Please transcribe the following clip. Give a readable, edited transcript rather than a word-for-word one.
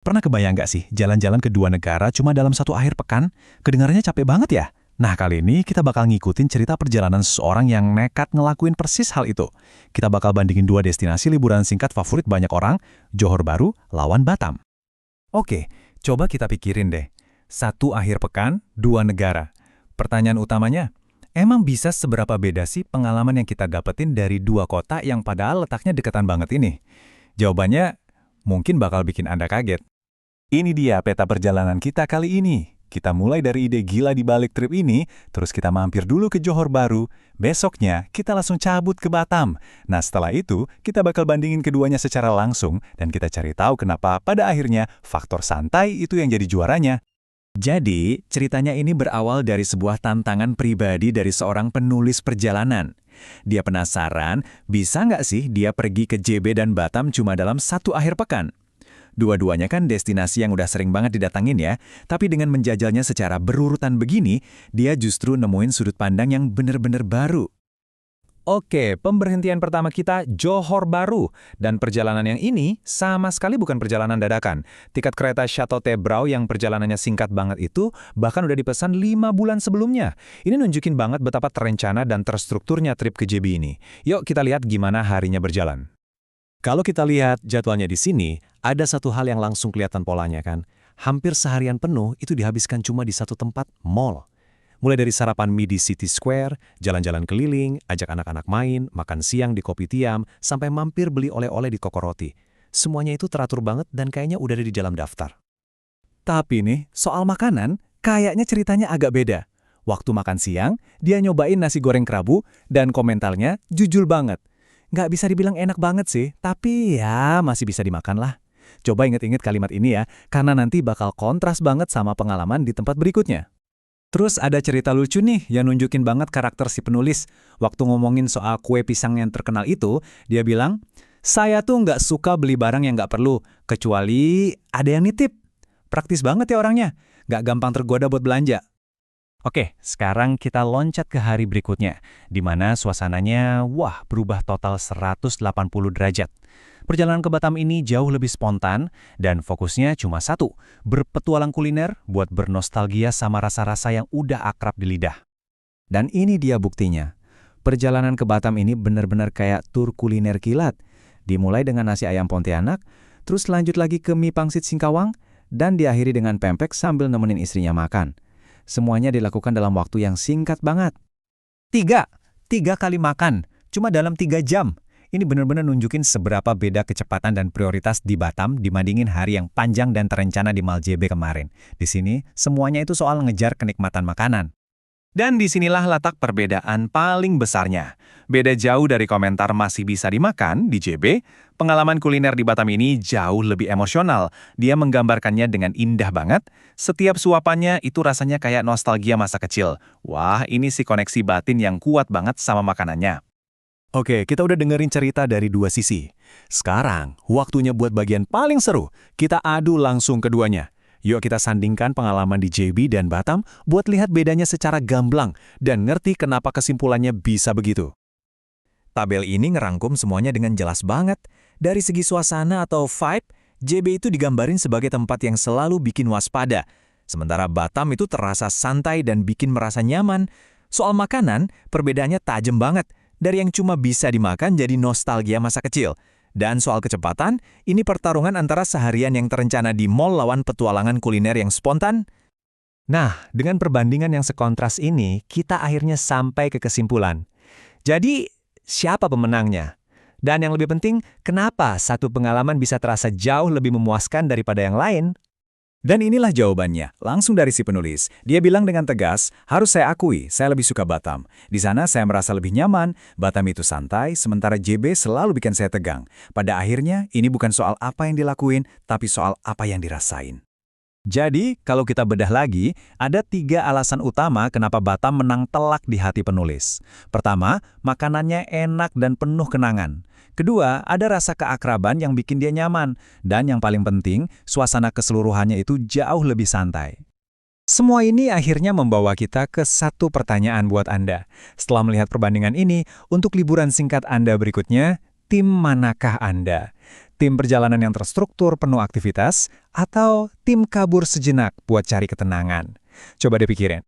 Pernah kebayang nggak sih jalan-jalan ke dua negara cuma dalam satu akhir pekan? Kedengarannya capek banget ya? Nah, kali ini kita bakal ngikutin cerita perjalanan seseorang yang nekat ngelakuin persis hal itu. Kita bakal bandingin dua destinasi liburan singkat favorit banyak orang, Johor Bahru lawan Batam. Oke, coba kita pikirin deh. Satu akhir pekan, dua negara. Pertanyaan utamanya, emang bisa seberapa beda sih pengalaman yang kita dapetin dari dua kota yang padahal letaknya deketan banget ini? Jawabannya mungkin bakal bikin Anda kaget. Ini dia peta perjalanan kita kali ini. Kita mulai dari ide gila di balik trip ini, terus kita mampir dulu ke Johor Bahru, besoknya kita langsung cabut ke Batam. Nah setelah itu, kita bakal bandingin keduanya secara langsung, dan kita cari tahu kenapa pada akhirnya faktor santai itu yang jadi juaranya. Jadi, ceritanya ini berawal dari sebuah tantangan pribadi dari seorang penulis perjalanan. Dia penasaran, bisa nggak sih dia pergi ke JB dan Batam cuma dalam satu akhir pekan? Dua-duanya kan destinasi yang udah sering banget didatangin ya, tapi dengan menjajalnya secara berurutan begini, dia justru nemuin sudut pandang yang bener-bener baru. Oke, pemberhentian pertama kita Johor Bahru, dan perjalanan yang ini sama sekali bukan perjalanan dadakan. Tiket kereta Shuttle Tebrau yang perjalanannya singkat banget itu bahkan udah dipesan 5 bulan sebelumnya. Ini nunjukin banget betapa terencana dan terstrukturnya trip ke JB ini. Yuk kita lihat gimana harinya berjalan. Kalau kita lihat jadwalnya di sini, ada satu hal yang langsung kelihatan polanya kan. Hampir seharian penuh itu dihabiskan cuma di satu tempat, mall. Mulai dari sarapan mie di City Square, jalan-jalan keliling, ajak anak-anak main, makan siang di Kopitiam, sampai mampir beli oleh-oleh di Kokoroti. Semuanya itu teratur banget dan kayaknya udah ada di dalam daftar. Tapi nih, soal makanan, kayaknya ceritanya agak beda. Waktu makan siang, dia nyobain nasi goreng kerabu, dan komentarnya jujur banget. Nggak bisa dibilang enak banget sih, tapi ya masih bisa dimakan lah. Coba inget-inget kalimat ini ya, karena nanti bakal kontras banget sama pengalaman di tempat berikutnya. Terus ada cerita lucu nih yang nunjukin banget karakter si penulis. Waktu ngomongin soal kue pisang yang terkenal itu, dia bilang, saya tuh nggak suka beli barang yang nggak perlu, kecuali ada yang nitip. Praktis banget ya orangnya, nggak gampang tergoda buat belanja. Oke, sekarang kita loncat ke hari berikutnya, di mana suasananya, berubah total 180 derajat. Perjalanan ke Batam ini jauh lebih spontan, dan fokusnya cuma satu, berpetualang kuliner buat bernostalgia sama rasa-rasa yang udah akrab di lidah. Dan ini dia buktinya. Perjalanan ke Batam ini benar-benar kayak tur kuliner kilat. Dimulai dengan nasi ayam Pontianak, terus lanjut lagi ke mie pangsit Singkawang, dan diakhiri dengan pempek sambil nemenin istrinya makan. Semuanya dilakukan dalam waktu yang singkat banget. Tiga kali makan, cuma dalam 3 jam. Ini benar-benar nunjukin seberapa beda kecepatan dan prioritas di Batam dibandingin hari yang panjang dan terencana di MalJB kemarin. Di sini, semuanya itu soal ngejar kenikmatan makanan. Dan disinilah letak perbedaan paling besarnya. Beda jauh dari komentar masih bisa dimakan di JB, pengalaman kuliner di Batam ini jauh lebih emosional. Dia menggambarkannya dengan indah banget. Setiap suapannya itu rasanya kayak nostalgia masa kecil. Wah, ini sih koneksi batin yang kuat banget sama makanannya. Oke, kita udah dengerin cerita dari dua sisi. Sekarang, waktunya buat bagian paling seru. Kita adu langsung keduanya. Yuk kita sandingkan pengalaman di JB dan Batam buat lihat bedanya secara gamblang dan ngerti kenapa kesimpulannya bisa begitu. Tabel ini ngerangkum semuanya dengan jelas banget. Dari segi suasana atau vibe, JB itu digambarin sebagai tempat yang selalu bikin waspada. Sementara Batam itu terasa santai dan bikin merasa nyaman. Soal makanan, perbedaannya tajam banget. Dari yang cuma bisa dimakan jadi nostalgia masa kecil. Dan soal kecepatan, ini pertarungan antara seharian yang terencana di mall lawan petualangan kuliner yang spontan. Nah, dengan perbandingan yang sekontras ini, kita akhirnya sampai ke kesimpulan. Jadi, siapa pemenangnya? Dan yang lebih penting, kenapa satu pengalaman bisa terasa jauh lebih memuaskan daripada yang lain? Dan inilah jawabannya, langsung dari si penulis. Dia bilang dengan tegas, harus saya akui, saya lebih suka Batam. Di sana saya merasa lebih nyaman, Batam itu santai, sementara JB selalu bikin saya tegang. Pada akhirnya, ini bukan soal apa yang dilakuin, tapi soal apa yang dirasain. Jadi, kalau kita bedah lagi, ada 3 alasan utama kenapa Batam menang telak di hati penulis. Pertama, makanannya enak dan penuh kenangan. Kedua, ada rasa keakraban yang bikin dia nyaman. Dan yang paling penting, suasana keseluruhannya itu jauh lebih santai. Semua ini akhirnya membawa kita ke satu pertanyaan buat Anda. Setelah melihat perbandingan ini, untuk liburan singkat Anda berikutnya, tim manakah Anda? Tim perjalanan yang terstruktur penuh aktivitas, atau tim kabur sejenak buat cari ketenangan? Coba dipikirin.